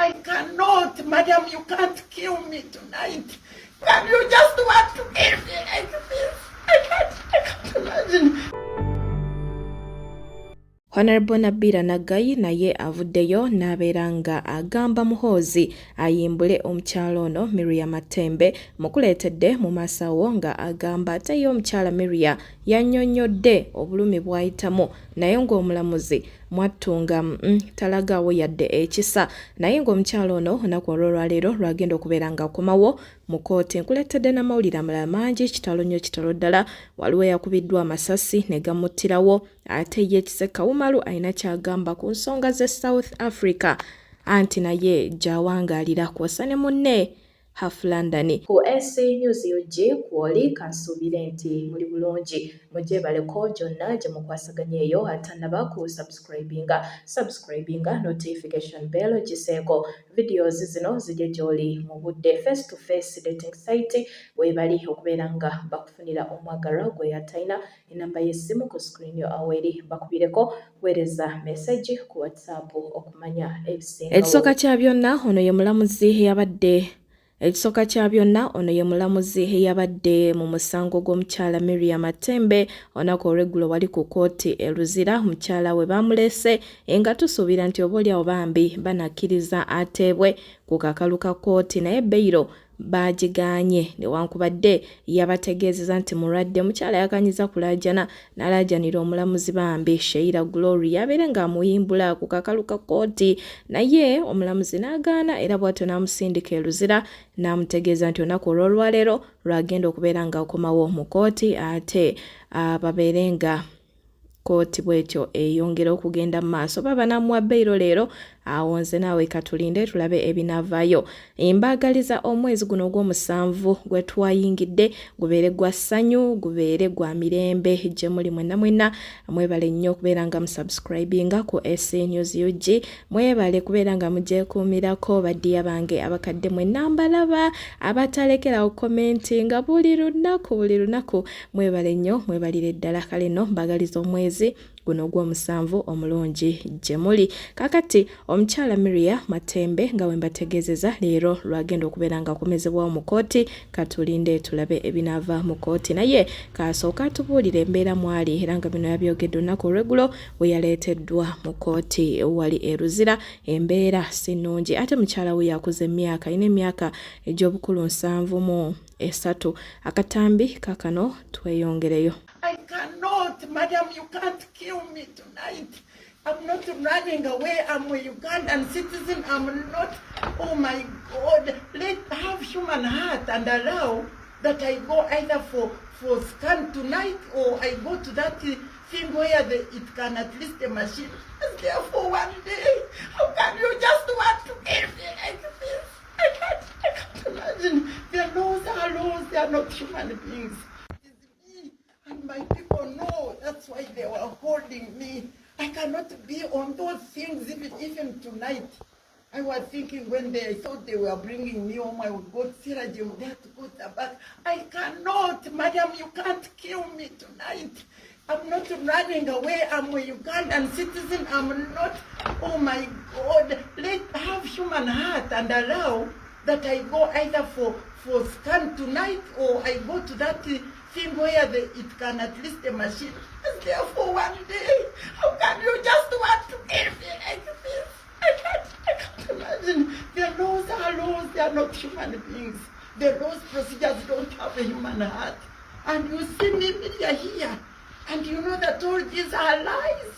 I cannot, madam, you can't kill me tonight. Can you just want to kill me like this? I can't imagine. Honorable Nabira Naggayi naye avuddeyo n'abeera nga agamba Muhoozi ayimbule omukyala ono Miriam Matembe mukuleetedde mu maasawo nga agamba ate ye omukyala Miriam yannyonnyodde obulumi bw'ayitamu naye ng'omulamuzi mwattunga talagaawo yadde ekisa naye ng'omukyala ono olunaku olw'olwaleero lwagenda okubeera nga akomawo mu kkooti. Nkuleetedde n'amawulire amalala mangi kitalo nnyo kitalo ddala waliwo yakubiddwa amasasi ne gamuttirawo ate ye Kisekawumalu alina kyagamba ku nsonga ze South Africa anti naye gyawangaalira kwosa ne munne Half London. Ku SC News UG kwoli kansuubire nti muli bulungi mugyebaleko gyonna gye mukwasaganya eyo atannaba ku subscribinga notification bell giseeko videos zino zijje gy'oli mu budde face to face dating site weebali okubeera nga bakufunira omwagalwa gwe yatalina enamba y'essimu ku screen yo aweri bakubireko weereza message ku WhatsApp okumanya ebisingawo. Ekisooka kya byonna ono ye mulamuzi yabadde Ekisooka kya byonna ono ye mulamuzi eyabadde mu musango gw'omukyala Miriam Matembe onako olweggulo wali ku kkooti e Luzira mukyala we bamulese nga tusuubira nti oboolyawo bambi banakkiriza ateebwe ku kakalu ka kkooti naye beyiro baagiganye newankubadde yabategeezeza nti mulwadde mukyala yakanyiza kulaajana n'alaajanira omulamuzi bambi Sheila Glory yabeere ng'amuyimbula ku kakalu ka kkooti naye omulamuzi n'agaana era bw'atyo n'amusindika e Luzira n'amutegeeza nti olunaku olw'olwaleero lwagenda okubeera nga akomawo mu kkooti ate babeere nga kkooti bwetyo eyongera okugenda mu maaso baba namuwa beyiro leero awonze naawe katulinde tulabe ebinaavaayo. Embaagaliza omwezi guno ogw'omusanvu gwe twayingidde gubeere gwa ssanyu gubeere gwa mirembe gye muli mwenna mwebale nnyo okubeera nga musubscribinga ku SC News UG mwebale kubeera nga mugyekuumirako baddiya bange abakadde mwenna mbalaba abatalekerawo komenti nga buli lunaku mwebale nnyo mwebalire ddala kale nno mbaagaliza omwezi guno gw'omusanvu omulungi gye muli. Kakati omukyala Miriam Matembe nga we mbategeezeza leero lwagenda okubeera nga akomezebwawo mu kkooti katulinde tulabe ebinaava mu kkooti naye kasooka tubuulire embeera mwali era nga bino yabyogedde olunaku olw'eggulo we yaleeteddwa mu kkooti wali e Luzira embeera si nnungi ate mukyala we yakuze emyaka alina emyaka egy'obukulu 73 akatambi kakano tweyongereyo. I cannot, madam, you can't kill me tonight. I'm not running away. I'm a Ugandan citizen. I'm not, oh my God. Have human heart and allow that I go either for scan tonight or I go to that thing where it can at least the machine is there for one day. How can you just want to kill me like this? I can't imagine. Their laws are laws. They are not human beings. And my people know that's why they were holding me. I cannot be on those things even tonight. I was thinking when they thought they were bringing me home, I would go to Sirajim there to go back. I cannot, madam, you can't kill me tonight. I'm not running away. I'm a Ugandan citizen. I'm not, oh my God. Have human heart and allow that I go either for scan tonight or I go to that thing where it can at least the machine is there for one day. How can you just want to kill me like this? I can't imagine. The laws are laws. They are not human beings. The laws procedures don't have a human heart. And you see me here, and you know that all these are lies.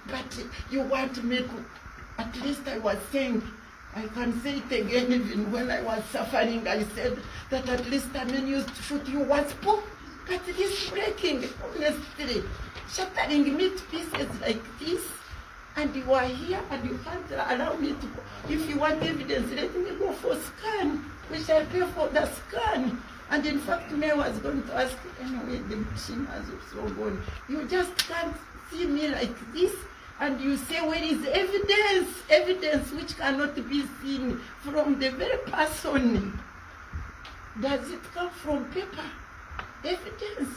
But you want me to, at least I was saying, I can say it again, even when I was suffering, I said that at least used to shoot you once, boom. But this breaking, honestly, shattering me to pieces like this, and you are here and you can't allow me to go. If you want evidence, let me go for scan. We shall pay for the scan. And in fact, I was going to ask, anyway, the machine has also gone. You just can't see me like this, and you say, where is evidence? Evidence which cannot be seen from the very person. Does it come from paper? Evidence.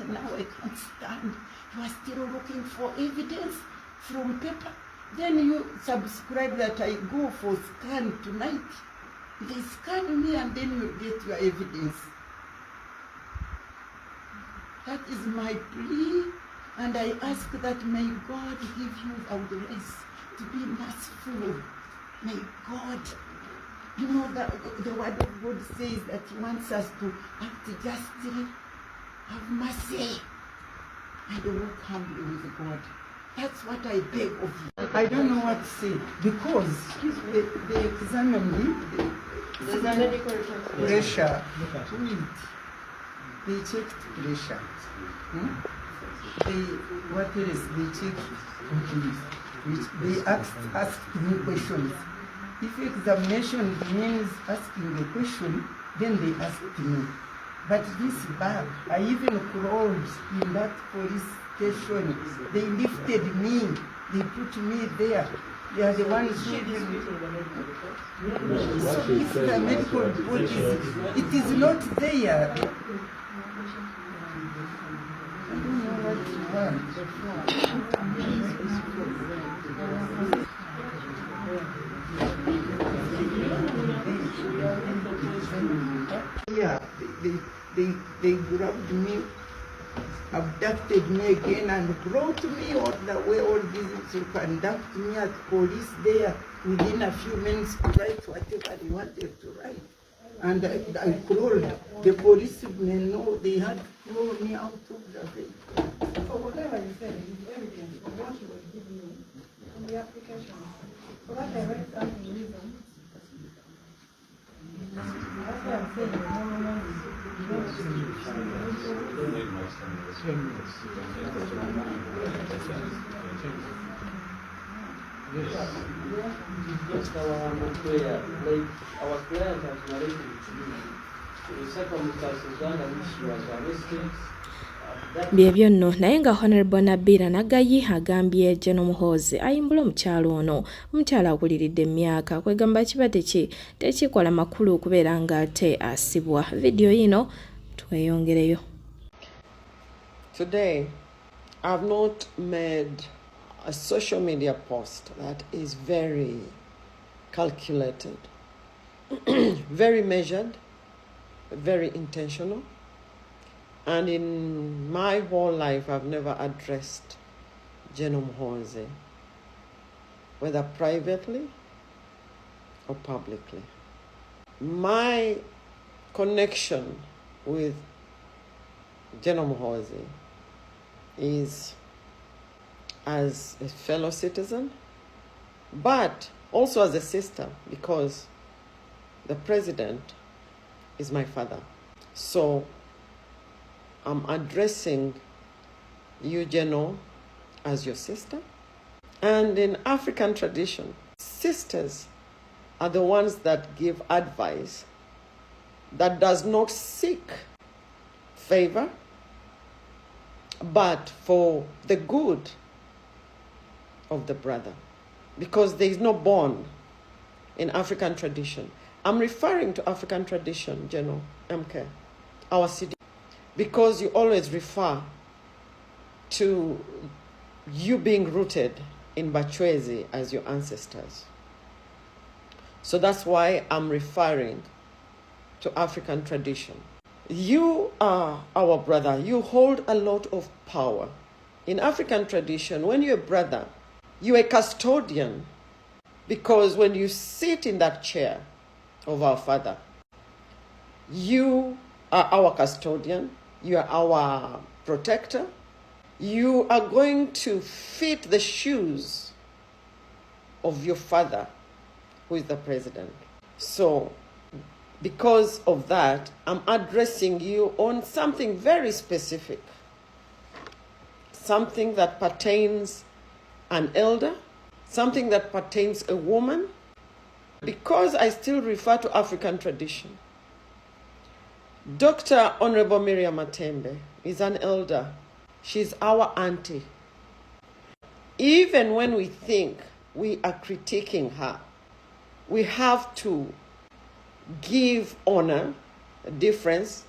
Now I can't stand. You are still looking for evidence. from paper. Then you subscribe that I go for scan tonight. They scan me and then you get your evidence. That is my plea, and I ask that may God give you the grace to be merciful. May God, you know, the word of God says that he wants us to act justly, have mercy, and walk humbly with God. That's what I beg of you. I don't know what to say, because they examined me, pressure, they checked pressure. What else? They checked, they asked me questions. If examination means asking a question, then they asked me. But this bag, I even crawled in that police station. They lifted me, they put me there. They are the ones who so if the medical report it is not there. I don't know what you want. Yeah, they grabbed me, abducted me again, and brought me all the way, all this to conduct me at police there within a few minutes to write whatever they wanted to write. And I crawled. The policemen know they had to throw me out of the vehicle. So whatever you said is evidence of what you were giving me on the application. So that I read something reason. That's why I'm saying Just our prayer, like our client has narrated to you, the circumstances under which she was arrested. Byebyo nno naye nga Honorable Nabiira Nagayi agambye General Muhoozi ayimbula omukyalo ono omukyala akuliridde emyaka kwegamba kibadde ki tekikola makulu okubeera ng'ate asibwa. Vidiyo yino tweyongereyo. Today, I've not made a social media post that is very calculated, very measured, very intentional. And in my whole life, I've never addressed General Muhoozi, whether privately or publicly. My connection with General Muhoozi is as a fellow citizen, but also as a sister, because the president is my father. So I'm addressing you, General, as your sister. And in African tradition, sisters are the ones that give advice that does not seek favor, but for the good of the brother, because there is no bond in African tradition. I'm referring to African tradition, General MK, our city, because you always refer to you being rooted in Bachwezi as your ancestors. So that's why I'm referring to African tradition. You are our brother. You hold a lot of power. In African tradition, when you're a brother, you're a custodian, because when you sit in that chair of our father, you are our custodian, you are our protector. You are going to fit the shoes of your father, who is the president. So, because of that, I'm addressing you on something very specific, something that pertains an elder, something that pertains a woman, because I still refer to African tradition. Dr. Honorable Miriam Matembe is an elder. She's our auntie. Even when we think we are critiquing her, we have to give honor, deference,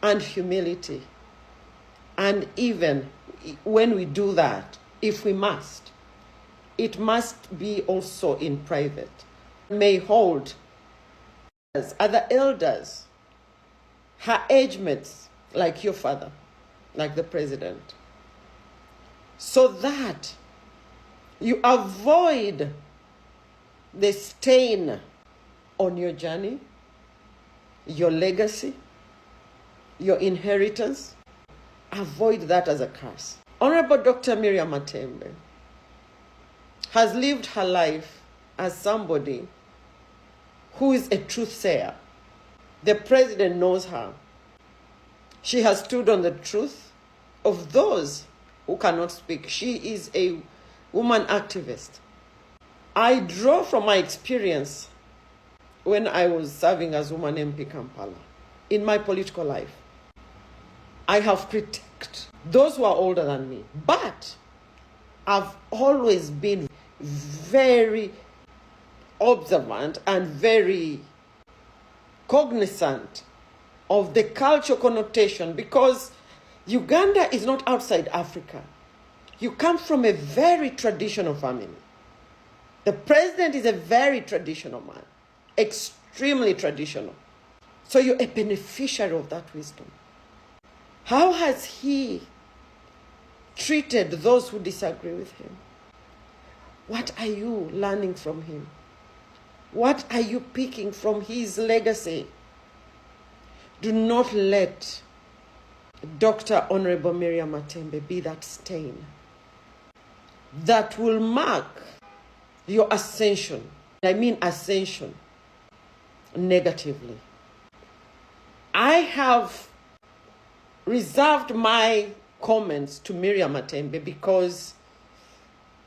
and humility. And even when we do that, if we must, it must be also in private. May hold as other elders, her age mates, like your father, like the president, so that you avoid the stain on your journey, your legacy, your inheritance. Avoid that as a curse. Honorable Dr. Miriam Matembe has lived her life as somebody who is a truth sayer. The president knows her. She has stood on the truth of those who cannot speak. She is a woman activist. I draw from my experience when I was serving as woman MP Kampala in my political life. I have critiqued those who are older than me, but I've always been very observant and very cognizant of the cultural connotation, because Uganda is not outside Africa. You come from a very traditional family. The president is a very traditional man, extremely traditional. So you're a beneficiary of that wisdom. How has he treated those who disagree with him? What are you learning from him? What are you picking from his legacy? Do not let Dr. Honorable Miriam Matembe be that stain that will mark your ascension. I mean ascension negatively. I have reserved my comments to Miriam Matembe because,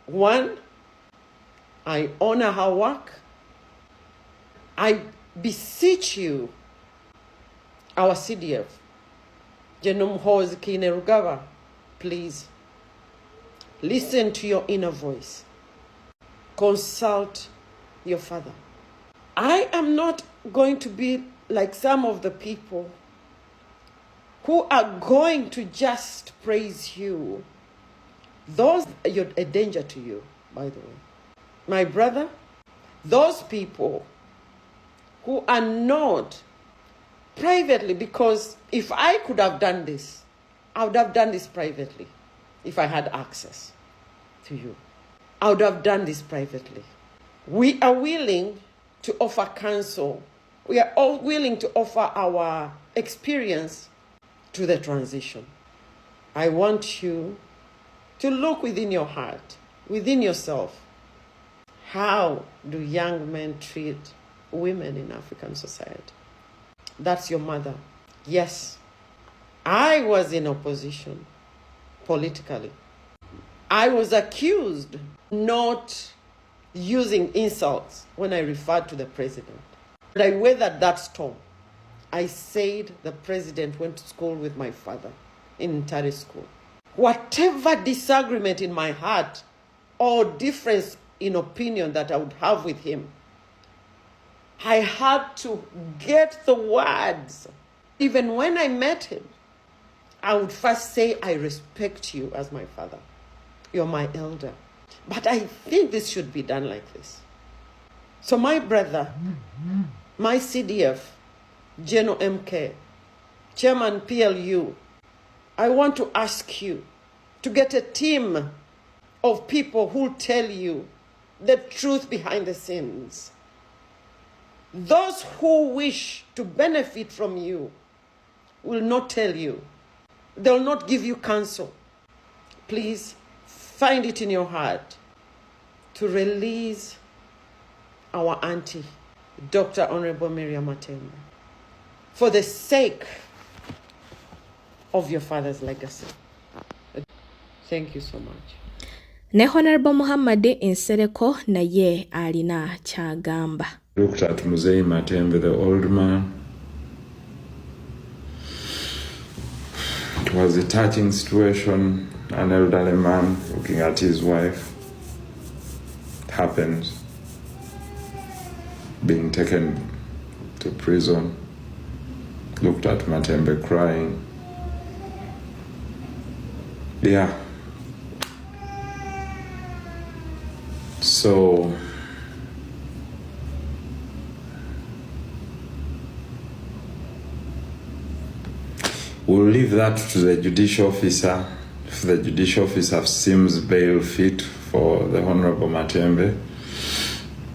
one, I honor her work. I beseech you, our CDF, General Muhoozi Kainerugaba, please listen to your inner voice. Consult your father. I am not going to be like some of the people who are going to just praise you. Those are a danger to you, by the way. My brother, those people who are not privately, because if I could have done this, I would have done this privately if I had access to you. I would have done this privately. We are willing to offer counsel. We are all willing to offer our experience to the transition. I want you to look within your heart, within yourself. How do young men treat women in African society? That's your mother. Yes, I was in opposition politically. I was accused not using insults when I referred to the president. But I weathered that storm. I said the president went to school with my father in Ntare school. Whatever disagreement in my heart or difference in opinion that I would have with him, I had to get the words. Even when I met him, I would first say, I respect you as my father. You're my elder. But I think this should be done like this. So my brother, my CDF, General MK, Chairman PLU, I want to ask you to get a team of people who tell you the truth behind the scenes. Those who wish to benefit from you will not tell you. They will not give you counsel. Please find it in your heart to release our auntie, Dr. Honorable Miriam Matembe, for the sake of your father's legacy. Thank you so much. Ne Honorable Muhammad Nsereko naye alina kyagamba. Looked at Muzei Matembe, the old man. It was a touching situation, an elderly man looking at his wife. It happened, being taken to prison. Looked at Matembe crying. So we'll leave that to the judicial officer. If the judicial officer seems bail fit for the Honorable Matembe,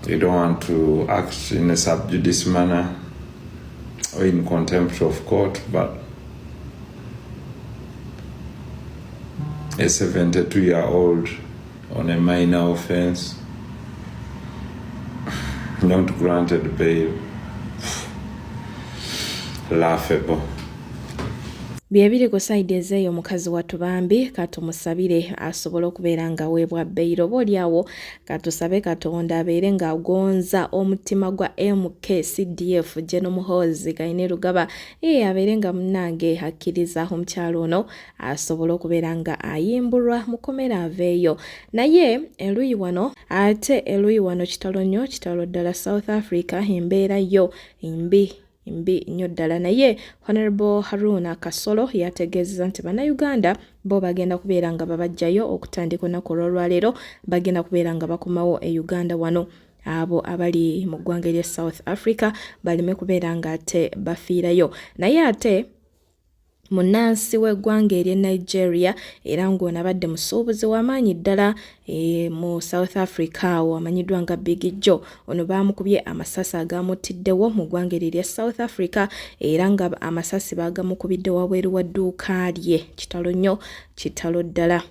you don't want to act in a sub judice manner or in contempt of court, but a 72-year-old on a minor offense, not granted bail, laughable. Byebiri ku side ezeeyo mukazi wattu bambi katumusabire asobola okubeera nga weebwa bbeiro boolyawo katusabe Katonda abeere nga agonza omutima gwa MKCDF General Muhoozi Kayini Rugaba abeere nga munnange hakkiriza omukyalo ono asobola okubeera nga ayimbulwa mukomera aveeyo naye eluyi wano ate eluyi wano kitalo nnyo kitalo ddala South Africa embeera yo mbi nnyo ddala naye Honorable Haruna Kasolo yategeezezza nti bannayuganda bo bagenda kubeera nga babajjayo okutandika olunaku olwaleero bagenda kubeera nga bakomawo e Uganda wano abo abali mu ggwanga erya South Africa baleme kubeera nga ate bafiirayo naye ate munnansi w'eggwanga erya Nigeria era ng'onabadde musuubuzi w'amaanyi ddala mu South Africa awo amanyiddwa nga Big Joe ono baamukubye amasasi agamutiddewo mu ggwanga erya South Africa era nga amasasi baagamukubidde wabweru wa dduuka lye kitalo nnyo kitalo ddala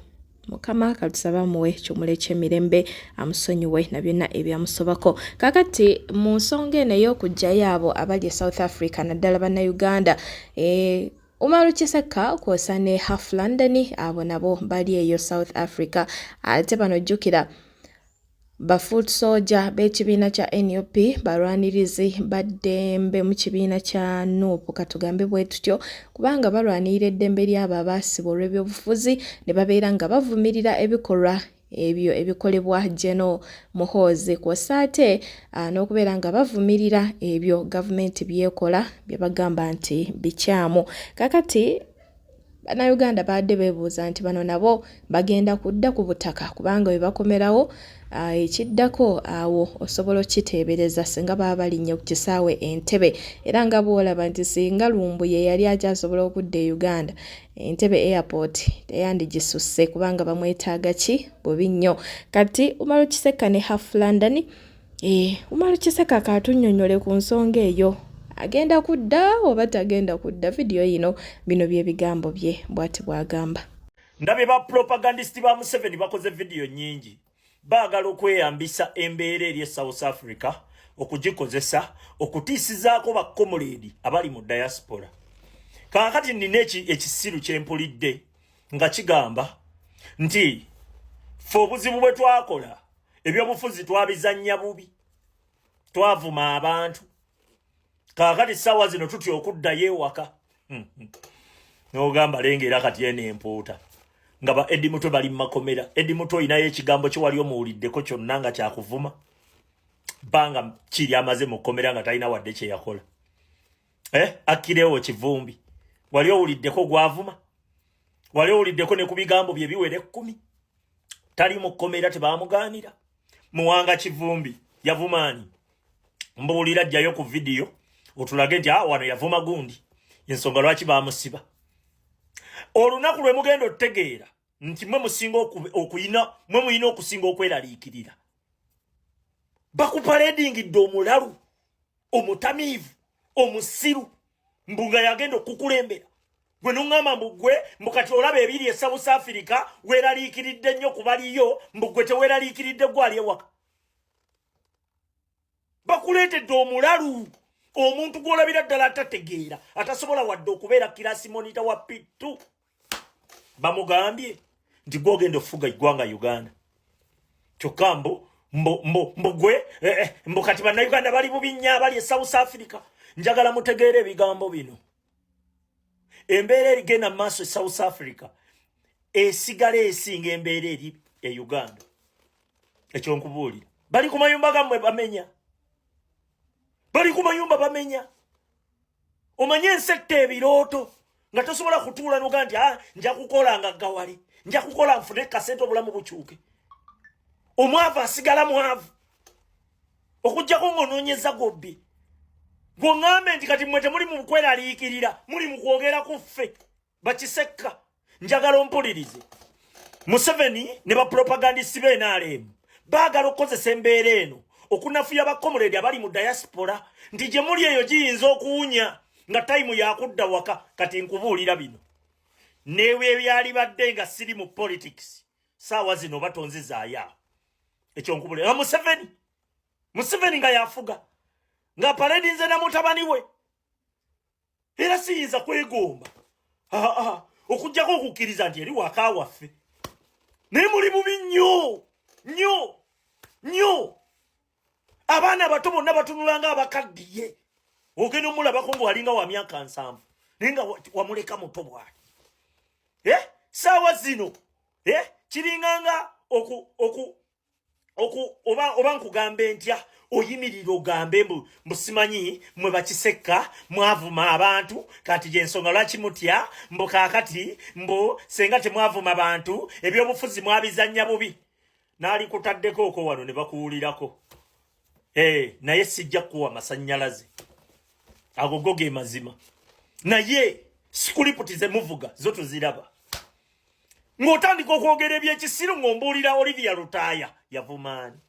Mukama katusaba muwe kyomule ky'emirembe amusonyiwe na byonna ebyamusobako kakati mu nsonga eno ey'okujjayo abo abali South Africa naddala bannayuganda Umaru Kiseka kwosa ne Half London abo nabo bali eyo South Africa ate banojjukira ba foot soldier b'ekibiina kya NUP balwanirizi baddembe mu kibiina kya NUP katugambe bwe tutyo kubanga balwanirira eddembe ly'abo abaasibwa olw'ebyobufuzi ne babeera nga bavumirira ebikolwa ebyo ebikolebwa General Muhoozi kwosa ate n'okubeera nga bavumirira ebyo gavumenti byekola bye bagamba nti bikyamu kakati bannayuganda baadde beebuuza nti bano nabo bagenda kudda ku butaka kubanga bwe bakomerawo ekiddako awo osobola okiteebereza singa baba balinnye ku kisaawe Entebbe era nga bw'olaba nti singa Lumbu ye yali akyasobola okudda e Uganda Entebbe airport teyandigisusse kubanga bamwetaaga ki bubi nnyo kati Umaru Kiseka ne Half London Umaru Kiseka katunnyonnyole ku nsonga eyo agenda kudda oba tagenda kudda video yino bino bye bigambo bye bw'ati bw'agamba ndabye ba propagandist ba Museveni bakoze video nyingi baagala okweyambisa embeera eri South Africa okugikozesa okutiisizaako bakkomuledi abali mu diaspora kaakati nina ekisiru kyempulidde nga kigamba nti fe obuzibu bwe twakola ebyobufuzi twabizannya bubi twavuma abantu kaakati ssaawa zino tutya okuddayo ewaka n'ogamba lengera kati eno empuuta nga ba Eddie Mutwe bali makomera Eddie Mutwe inayo ekigambo kye wali omuwuliddeko kyonna nga kyakuvuma banga kiri amaze mu komera nga talina wadde kye yakola akirewo kivumbi wali owuliddeko gwavuma wali owuliddeko ne ku bigambo bye biwere 10 tali mu komera tebaamugaanira muwanga kivumbi yavumaani mbuulira jjayo ku video otulage nti wano yavuma gundi ensonga lwaki baamusiba olunaku lwe mugenda otegeera nti mwe muyina okusinga okweraliikirira bakupaledingidde omulalu omutamiivu omusiru mbunga yagenda okukulembera gwe noŋŋamba mbugwe mbukati olaba ebiri e South Africa weeraliikiridde nnyo kubaliyo mbugwe teweeraliikiridde gwali ewaka bakuleetedde omulalu omuntu gw'olabira ddala atategeera atasobola wadde okubeera kirasi monita wa P2 bamugambye nti gwogenda okufuga eggwanga Uganda kyokka mbugwe mbukati bannayuganda bali bubinnya abali e South Africa njagala mutegeere ebigambo bino embeera erigenda mu maaso e South Africa esigala esinga embeera eri e Uganda ekyo nkubuulira bali ku mayumba gammwe bamenya bali ku mayumba bamenya omanye ensetta ebirooto nga tosobola kutuula noga nti nja kukola nga gawale nja kukola nfune kasente obulamu bukyuke omwavu asigala mwavu okujjako ng'onoonyeza gobbi gw'oŋŋambe nti kati mmwe temuli mu kweraliikirira muli mu kwogera ku ffe bakisekka njagala ompulirize Museveni ne bapropagandisi b'NRM baagala okukozesa embeera eno okunafuya bakomuledi abali mu diaspora nti gye muli eyo giyinza okuwunya nga tayimu yakudda waka kati nkubuulira bino newe ebyali badde nga siri mu politics saawa zino batonzizaayo ekyo nkubuulira Museveni nga yafuga nga paredinze na mutabani we era siyinza kwegomba okujjako okukkiriza nti eri waka waffe naye muli bubi nnyo abaana bato bonna batunulanga abakaddiye ogenda omulabako ng'walinga wa myaka 7 naye nga wamuleka muto bwali saawa zino kiringanga oba nkugambe ntya oyimirira ogambe mbusimanyi mwe bakisekka mwavuma abantu kati gyensonga lwaki mutya mbu kaakati mbu senga temwavuma abantu ebyobufuzi mwabizannya bubi naali kutaddeko oko wano ne bakuwulirako naye sijja kuwa masannyalaze ago ge mazima naye sikuliputize muvuga zo tuziraba ng'otandika okwogera ebyekisiru ng'ombuulira Olivia Lutaaya yavumaani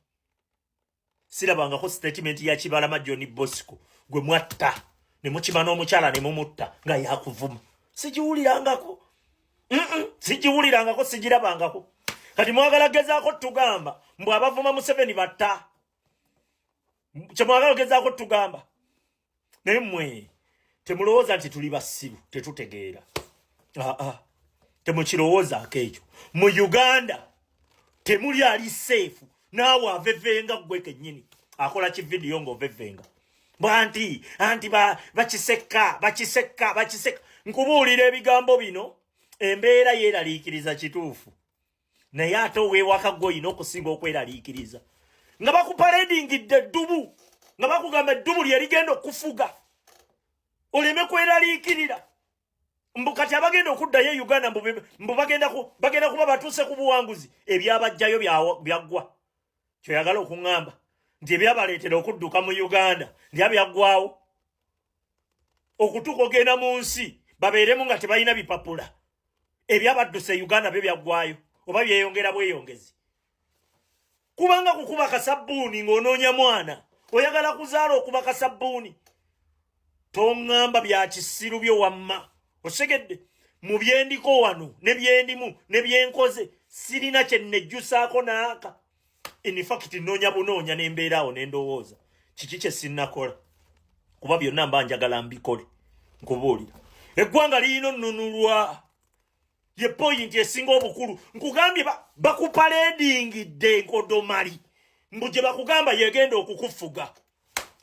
sirabangako statement ya Kibalama John Bosco gwe mwatta ne mukima n'omukyala ne mumutta nga yakuvuma sigiwulirangako sigirabangako kati mwagala gezaako tugamba mbu abavuma Museveni batta kyemwagala gezaako tugamba naye mmwe temulowooza nti tuli basiru tetutegeera temukirowoozaako ekyo mu Uganda temuli ali seefu naawe avevenga gwe kennyini akola kividiyo ng'ovevenga bwanti anti bakisekka nkubuulira ebigambo bino embeera yeeraliikiriza kituufu naye ate oweewaka gwe olina okusinga okweraliikiriza nga bakuparedingidde eddubu nga bakugamba eddubu lye ligenda okufuga oleme kweraliikirira mbu kati abagenda okuddayo Uganda mbu bagenda kuba batuuse ku buwanguzi ebyabajjayo byaggwa kyoyagala okuŋŋamba nti ebyabaleetera okudduka mu Uganda byaggwawo okutuuka ogenda mu nsi babeeremu nga tebalina bipapula ebyabadduse Uganda byaggwayo oba byeyongera bweyongezi kubanga kukuba kasabbuuni ng'onoonya mwana oyagala kuzaala okuba kasabbuuni toŋŋamba bya kisiru byo wamma osegedde mu byendiko wano ne byendimu ne byenkoze sirina kye nnejjusaako naaka in fact noonya bunoonya n'embeera awo n'endowooza kiki kye sinnakola kuba byonna mba njagala mbikole nkubuulira eggwanga lirina onnunulwa ye point esinga obukulu nkugambye bakupaledingidde enkodomali mbu gye bakugamba yegenda okukufuga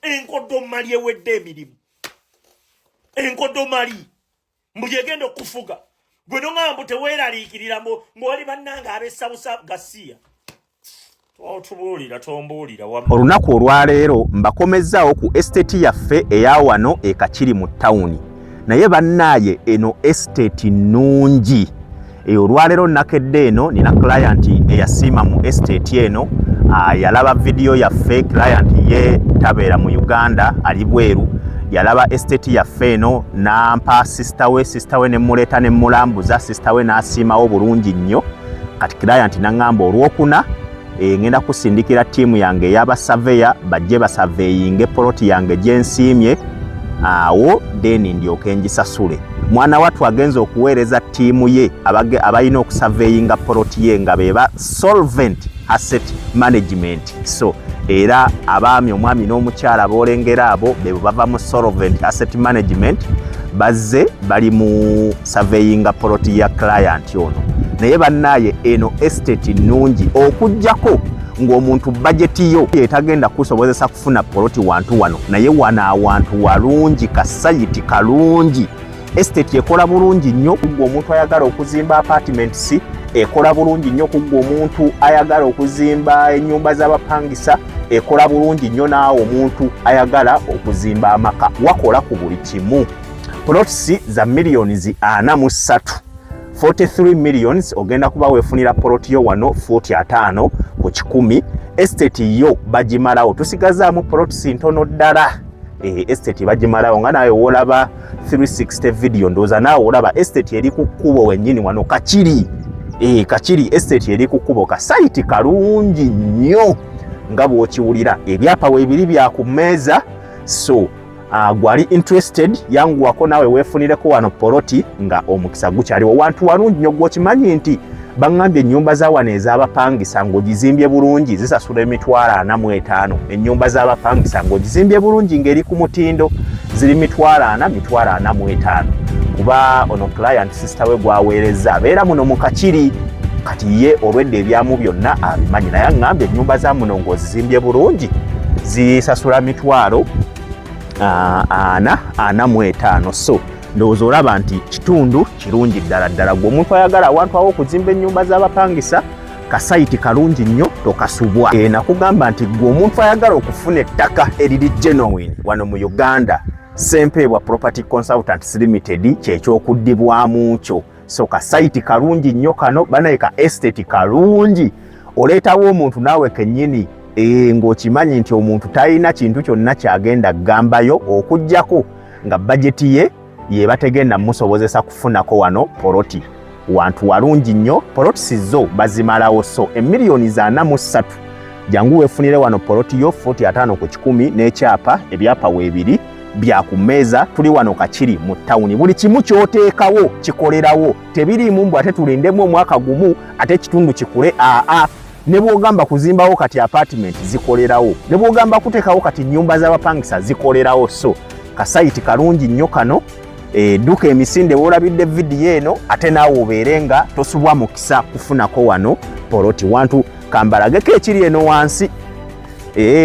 enkodomali ewedde emirimu enkodomali mbu yegenda okukufuga gwe noŋŋamba mbu teweeraliikirira mbu wali bannanga abessabusa gasiya tombuulira olunaku olwaleero mbakomezzaawo ku estate yaffe eya wano ekakiri mu ttawuni naye bannaaye eno estate nnungi olwaleero nakedde eno nina client eyasiima mu estate eno yalaba vidiyo yaffe client ye tabeera mu Uganda ali bweru yalaba estate yaffe eno nampa sister we nemuleeta nemulambuza sister we n'asiimawo bulungi nnyo kati client naŋŋamba olwokuna ngenda kusindikira tiimu yange ey'abasaveya bajje basaveeyinge poloti yange gye nsiimye awo deni ndyoke ngisasule mwana wattu agenza okuweereza tiimu ye abalina okusaveeyinga poloti ye nga beba solvent asset management so era abaami omwami n'omukyala boolengera abo bebo bava mu solvent asset management bazze bali mu saveeyinga poloti ya client ono naye bannaaye eno estate nnungi okujjako ng'omuntu budgeti yo etagenda kusobozesa kufuna poloti wantu wano naye wana awantu walungi kasayiti kalungi estate ekola bulungi nnyo kugwa omuntu ayagala okuzimba apartments ekola bulungi nnyo kugwa omuntu ayagala okuzimba ennyumba z'abapangisa ekola bulungi nnyo naawe omuntu ayagala okuzimba amaka wakola ku buli kimu plots za millions 43 43 millions ogenda kuba wefunira poloti yo wano 45 ku 10. Estate yo bagimalawo, tusigazaamu poloti ntono ddala. Estate bagimalawo nga nawe wolaba 360 video ndoza nawe olaba estate eri ku kkubo wennyini wano Kachiri. Kachiri estate eri ku kkubo ka site kalungi nnyo nga bw'okiwulira. Ebyapa weebiri bya ku mmeeza, so gwali interested yanguwako nawe weefunireko wano poloti nga omukisa gukyaliwo. Wantu walungi nnyo gw'okimanyi nti baŋŋambye ennyumba za wano ez'abapangisa ng'ogizimbye bulungi zisasula $45,000. Ennyumba z'abapangisa ng'ogizimbye bulungi ng'eri ku mutindo ziri $40,000. Kuba ono client sister we gwaweereza abeera muno mu Kachiri, kati ye olwedde ebyamu byonna abimanyi, naye aŋŋambye ennyumba za muno ng'ozizimbye bulungi zisasula $40,000. So ndowooza olaba nti kitundu kirungi ddala ddala. Gwe omuntu ayagala awantu awo okuzimba ennyumba z'abapangisa, kasayiti kalungi nnyo tokasubwa. Nakugamba nti gwe omuntu ayagala okufuna ettaka eriri genuine wano mu Uganda, Ssempeebwa Property Consultants Limited kyekyokuddibwamu kyo. So kasayiti kalungi nnyo kano, banaye ka estate kalungi. Oleetawo omuntu naawe kennyini ng'okimanyi nti omuntu talina kintu kyonna kyagenda kugambayo okuggyako nga bajeti ye yebategenda musobozesa kufunako wano poloti. Wantu walungi nnyo, poloti zo bazimalawo. So $43,000,000 jangu wefunire wano poloti yo 45 ku 10 n'ekyapa, ebyapa weebiri bya ku mmeeza. Tuli wano Kachiri mu ttawuni, buli kimu kyoteekawo kikolerawo. Tebiriimu mbu ate tulindemu omwaka gumu ate ekitundu kikule. Ne bw'ogamba kuzimbawo kati apartment zikolerawo, ne bw'ogamba kuteekawo kati nnyumba z'abapangisa zikolerawo. So kasayiti kalungi nnyo kano. Duka emisinde wolabidde vidiyo eno, ate naawe obeere nga tosubwa mukisa kufunako wano poloti. Wantu kambalageko ekiri eno wansi.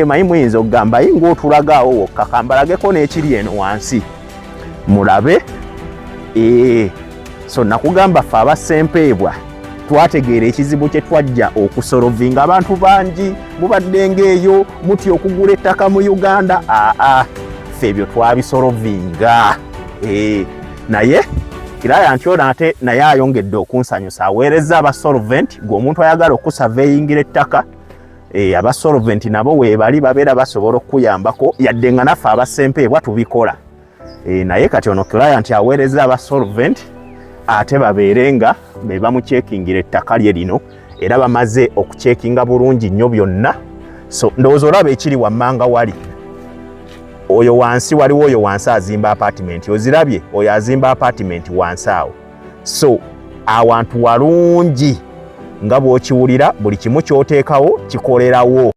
Manyi muyinza okugamba yi ng'otulagaawo wokka, kambalageko n'ekiri eno wansi mulabe. So nakugamba ffe aba Ssempeebwa twategeera ekizibu kye twajja okusolovinga. Abantu bangi mubadde ng'eyo mutya okugula ettaka mu Uganda. Ffe ebyo twabisolovinga. Naye client yo nate naye ayongedde okunsanyusa, aweereza abasolvent. Gwe omuntu ayagala okusurveyingira ettaka, abasolvent nabo weebali babeera basobola okuyambako, yadde nga naffe aba Ssempeebwa tubikola. Naye kati ono client aweereza abasolvent ate babeere nga be bamucekingira ettaka lye lino, era bamaze okucekinga bulungi nnyo byonna. So ndowooza olaba ekiri wammanga wali oyo wansi, waliwo oyo wansi azimba apartment, ozirabye oyo azimba apartment wansi awo. So awantu walungi nga bw'okiwulira, buli kimu kyoteekawo kikolerawo.